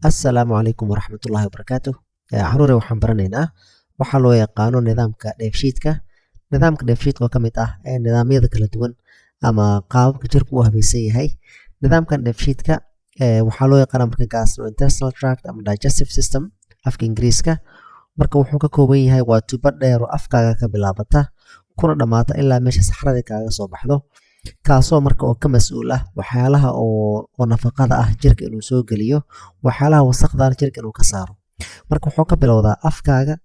Assalaamu calaykum waraxmatullaahi wabarakaatuh. Caruure waxaan baranaynaa waxaa loo yaqaano nidaamka dheefshiidka. Nidaamka dheefshiidka oo ka mid ah nidaamyada kala duwan ama qaababka jirka u habaysan yahay. Nidaamkan dheefshiidka waxaa loo yaqaanaa marka gastrointestinal tract ama digestive system afka Ingiriiska. Marka wuxuu ka kooban yahay waa tubo dheer oo afkaaga ka bilaabata kuna dhammaata ilaa meesha saxrada kaaga soo baxdo, kaasoo marka oo ka mas'uul ah waxyaalaha oo nafaqada ah jirka inuu soo geliyo, waxyaalaha wasaqda ah jirka inuu ka saaro. Marka wuxuu ka bilowdaa afkaaga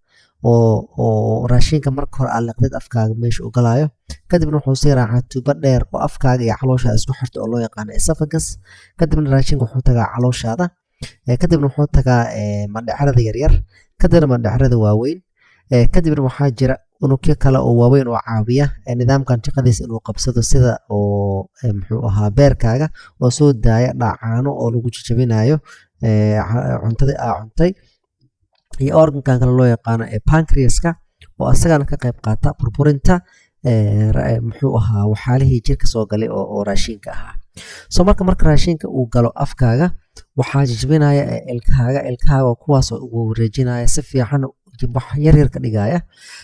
oo raashinka marka hore aad liqdid afkaaga meesha uu galaayo, kadibna wuxuu sii raacaa tubo dheer oo afkaaga iyo calooshaada isku xirta oo loo yaqaano esophagus. Kadibna raashinka wuxuu tagaa calooshaada, kadibna wuxuu tagaa mandhicirada yaryar, kadibna mandhicirada waaweyn, kadibna waxaa jira unugyo kale oo waaweyn oo caawiya nidaamkan shaqadiisa inuu qabsado, sida oo muxuu ahaa beerkaaga oo soo daaya dhacaano oo lagu jajabinayo cuntada aa cuntay, iyo organkan kale loo yaqaano pancreaska oo asagana ka qayb qaata burburinta muxuu ahaa waxyaalihii jirka soo galay oo raashinka ahaa. So marka raashinka uu galo afkaaga waxaa jajabinaya ilkahaaga kuwaas oo ugu wareejinaya si fiican wax yaryar ka dhigaya.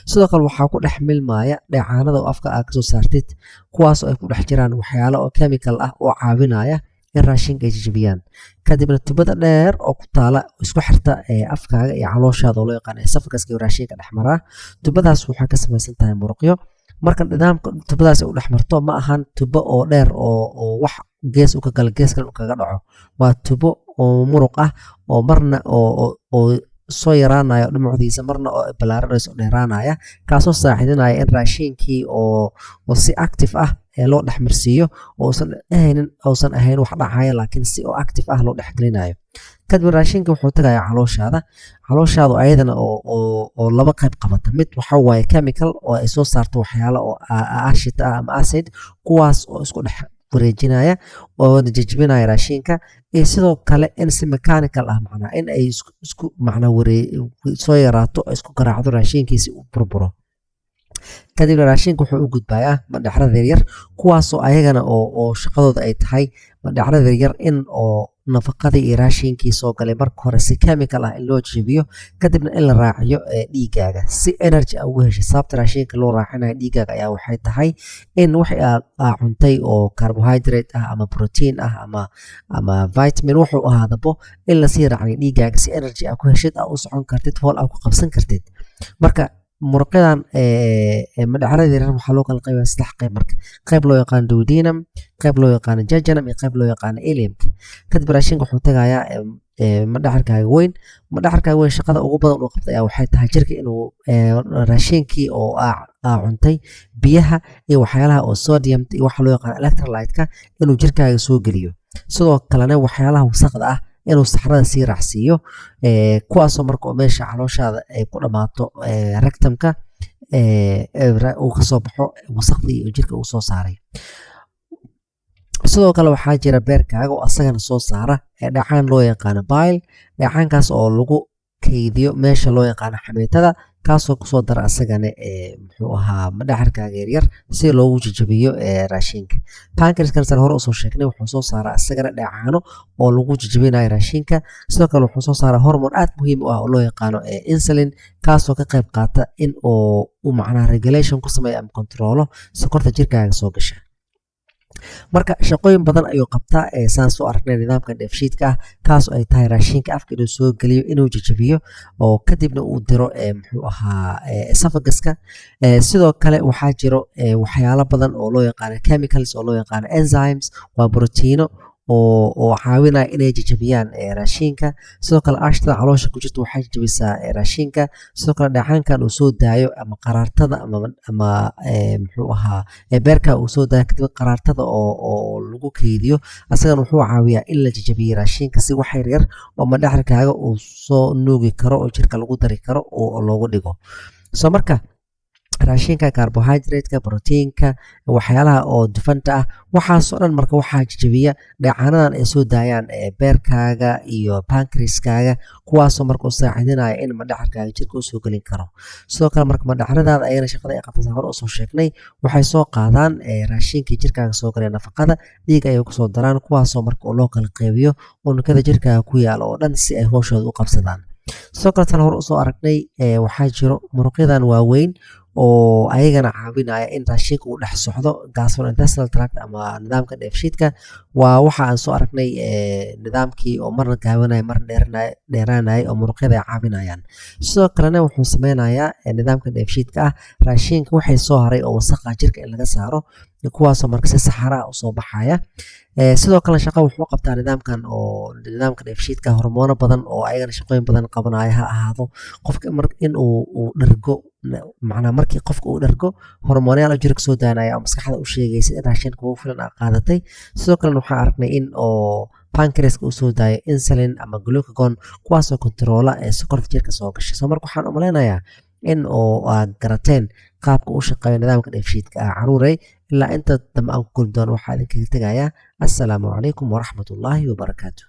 Sidoo kale waxaa ku dhex milmaya dheecaanada oo afka aad kasoo saartid, kuwaas oo ay ku dhex jiraan waxyaalo oo chemical ah oo caawinaya in raashinka ay jajabiyaan. Kadibna tubada dheer oo ku taala isku xirta afkaaga iyo calooshaada oo loo yaqaano esophagus iyo raashinka dhex maraa, tubadaas waxaa ka samaysan tahay muruqyo. Marka nidaamka tubadaas u dhex marto ma ahan tubo oo dheer oo wax gees u ka gala gees kale uu kaga dhaco, waa tubo oo muruq ah oo marna oo soo yaraanaya dhumucdiisa, marna oo ballaaranaysa oo dheeraanaya, kaasoo saacidinaya in raashinkii oo si active ah loo dhex marsiiyo uusan ahayn wax dhacaya, laakiin si oo active ah loo dhex gelinayo. Kadib raashinka wuxuu tagayaa calooshaada ayadana oo laba qayb qabata. Mid waxa waaye chemical oo ay soo saarto waxyaalo oo ashit ah ama acid, kuwaas oo isku dhex wareejinaya oo jajabinaya raashinka, iyo sidoo kale in si mechanical ah macnaa in ay isku macnaa soo yaraato isku garaacdo raashinkiisi uu burburo. Kadibna raashinka wuxuu u gudbayaa mandhicirada yaryar, kuwaasoo ayagana oo shaqadooda ay tahay mandhicirada yaryar in oo nafaqadii iyo raashinkii soo galay marka hore si chemical ah in loo jabiyo, kadibna in la raaciyo dhiigaaga si energy ugu hesho. Sababta raashinka loo raacinayo dhiigaaga ayaa waxay tahay in wixii aad cuntay oo carbohydrate ah ama protein ah ama vitamin wuxuu ahaadabo in lasii raaciyo dhiigaaga si energy aad ku heshid, aad u socon kartid, howl aad ku qabsan kartid. Marka muruqyadan mandhicirada yaryar waxaa loo kala qaybayaa 3 qayb. Marka qayb loo yaqaano duodenum, qayb loo yaqaano jejunum, iyo qayb loo yaqaano ileum. Kadib raashinka wuxuu tagayaa mandhicirkaaga weyn. Mandhicirkaaga weyn shaqada ugu badan uu qabto ayaa waxay tahay jirka inuu raashinkii oo aa cuntay, biyaha iyo waxyaalaha oo sodium iyo waxa loo yaqaano electrolyte-ka inuu jirkaaga soo geliyo. Sidoo kalena waxyaalaha wasaqda ah inuu saxrada sii raacsiiyo, kuwaasoo marka oo meesha calooshaada ay ku dhammaato rectumka uu ka soo baxo wasaqdii oo jirka uu soo saaray. Sidoo kale waxaa jira beerkaaga oo asagana soo saara dhacaan loo yaqaano bile. Dhacaankaas oo lagu kaydiyo meesha loo yaqaano xameetada, kaasoo kusoo dara asagana muxuu ahaa mandhicirkaaga yaryar si loogu jajabiyo raashinka. Pancreaskan san hore usoo sheegnay wuxuu soo saaraa asagana dhacaano oo lagu jajabinayo raashinka. Sidoo kale wuxuu soo saaraa hormone aad muhiim u ah oo loo yaqaano insulin, kaasoo ka qayb qaata in uu macnaha regulation ku sameeyo ama controlo sokorta jirkaaga soo gasha. Marka shaqooyin badan ayuu qabtaa saan soo aragnay nidaamkan dheefshiidka ah, kaas oo ay tahay raashinka afka inuu soo geliyo, inuu jajabiyo, oo kadibna uu diro muxuu ahaa esophaguska. Sidoo kale waxaa jiro waxyaalo badan oo loo yaqaano chemicals oo loo yaqaano enzymes, waa borotiino oo caawinaya inay jajabiyaan raashinka. Sidoo kale ashtada caloosha ku jirta waxay jajabisaa raashinka. Sidoo kale dhacaankan uu soo daayo ama qaraartada ama muxuu ahaa beerka uu soo daayo kadib qaraartada oo lagu kaydiyo, asagana wuxuu caawiyaa in la jajabiyo raashinka si wax yaryar oo mandhicirkaaga uu soo nuugi karo oo jirka lagu dari karo oo loogu dhigo. So marka raashinka carbohydrate-ka proteinka waxyaalaha oo dufanta ah waxaasoo dhan marka waxaa jajabiya dheecaanadan ay soo daayaan beerkaaga iyo pancreaskaaga kuwaasoo marka u saacidinaya in madhacarkaaga jirka usoo gelin karo sidoo kale marka madhacaradaada ayana shaqada ay qabtaysa hore usoo sheegnay waxay soo qaadaan raashinkii jirkaaga soo galay nafaqada dhiig ayay kusoo daraan kuwaasoo marka loo kala qeybiyo unugyada jirkaaga ku yaala oo dhan si ay hooshooda u qabsadaan sidoo kale tan hore usoo aragnay waxaa jiro muruqyadan waaweyn oo ayagana caawinaya in raashinka uu dhex socdo gastrointestinal tract ama nidaamka dheefshiidka waa waxa aan soo aragnay nidaamkii oo marna gaabanaya marna dheeraanaya oo muruqyada ay caawinayaan sidoo kalena wuxuu sameynayaa nidaamka dheefshiidka ah raashinka waxay soo haray oo wasaqa jirka in laga saaro kuwaasoo marka si saxara ah usoo baxaya sidoo kale shaqa wuxuu qabtaa nidaamkan oo nidaamka dheefshiidka hormoono badan oo ayagana shaqooyin badan qabanaya ha ahaado qofka in uu dhergo macnaa markii qofka uu dhergo hormoonayaal oo jirka soo daanaya oo maskaxda u sheegaysa in raashinka ugu filan aa qaadatay sidoo kalena waxaan aragnay in oo pancreaska uu soo daayo insulin ama glucagon kuwaasoo kontaroola ee sokorta jirka soo gasha soo marka waxaan umaleynayaa in oo aad garateen qaabka u shaqeeyo nidaamka dheefshiidka ah caruurey ilaa inta dambe aan ku kulmi doono waxaa idinkaga tegayaa assalaamu calaykum waraxmatullaahi wabarakaatu